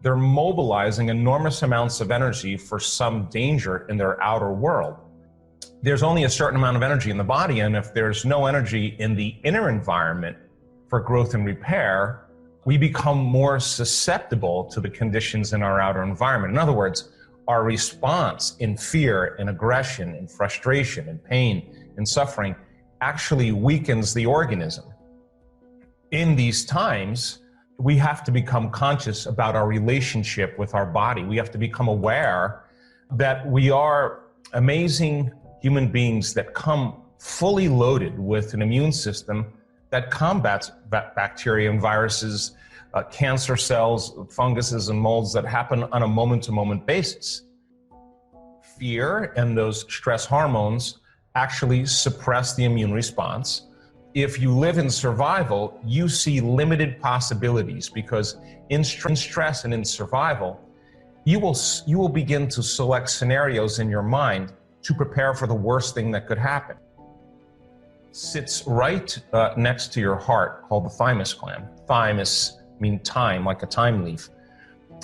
they're mobilizing enormous amounts of energy for some danger in their outer world. There's only a certain amount of energy in the body, and if there's no energy in the inner environment for growth and repair, we become more susceptible to the conditions in our outer environment. In other words, our response in fear and aggression and frustration and pain and suffering actually weakens the organism. In these times, we have to become conscious about our relationship with our body. We have to become aware that we are amazing human beings that come fully loaded with an immune system that combats bacteria and viruses, cancer cells, funguses, and molds that happen on a moment-to-moment basis. Fear and those stress hormones actually suppress the immune response. If you live in survival, you see limited possibilities, because in stress and in survival, you will begin to select scenarios in your mind to prepare for the worst thing that could happen. Sits right next to your heart, called the thymus gland. Thymus mean time, like a time leaf.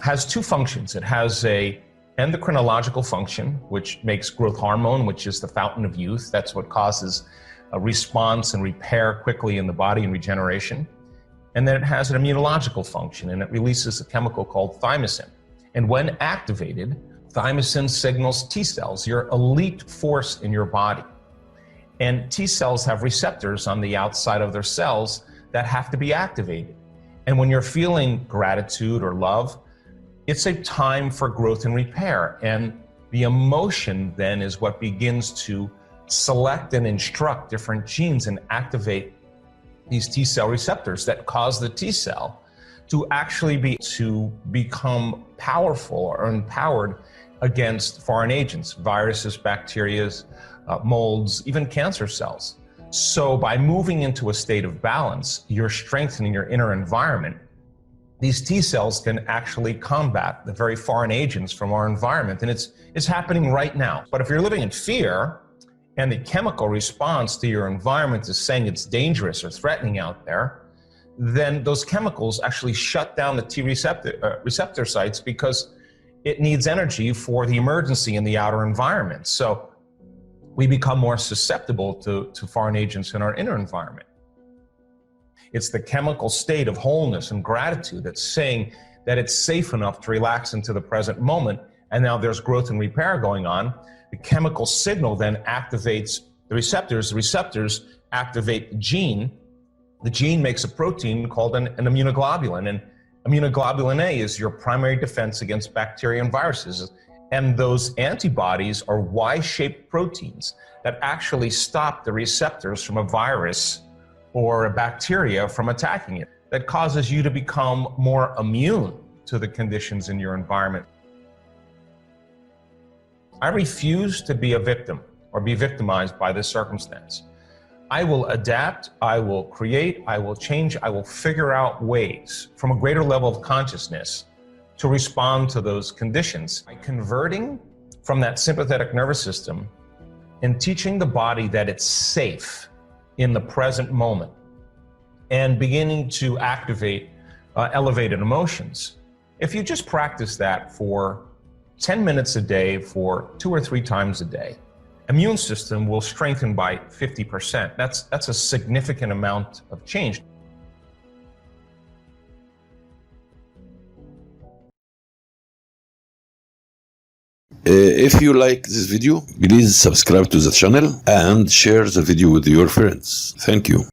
Has two functions. It has a endocrinological function, which makes growth hormone, which is the fountain of youth. That's what causes a response and repair quickly in the body and regeneration. And then it has an immunological function, and it releases a chemical called thymosin. And when activated, thymosin signals T cells, your elite force in your body. And T cells have receptors on the outside of their cells that have to be activated. And when you're feeling gratitude or love, it's a time for growth and repair. And the emotion then is what begins to select and instruct different genes and activate these T cell receptors that cause the T cell to actually become powerful or empowered against foreign agents, viruses, bacteria, molds, even cancer cells. So by moving into a state of balance, you're strengthening your inner environment. These T cells can actually combat the very foreign agents from our environment, and it's happening right now. But if you're living in fear, and the chemical response to your environment is saying it's dangerous or threatening out there, then those chemicals actually shut down the T receptor sites, because it needs energy for the emergency in the outer environment. So we become more susceptible to foreign agents in our inner environment. It's the chemical state of wholeness and gratitude that's saying that it's safe enough to relax into the present moment, and now there's growth and repair going on. The chemical signal then activates the receptors activate the gene makes a protein called an immunoglobulin, and immunoglobulin A is your primary defense against bacteria and viruses. And those antibodies are Y-shaped proteins that actually stop the receptors from a virus or a bacteria from attacking it. That causes you to become more immune to the conditions in your environment. I refuse to be a victim or be victimized by this circumstance. I will adapt, I will create, I will change, I will figure out ways from a greater level of consciousness to respond to those conditions. By converting from that sympathetic nervous system and teaching the body that it's safe in the present moment and beginning to activate elevated emotions. If you just practice that for 10 minutes a day for 2 or 3 times a day, immune system will strengthen by 50%. That's a significant amount of change. If you like this video, please subscribe to the channel and share the video with your friends. Thank you.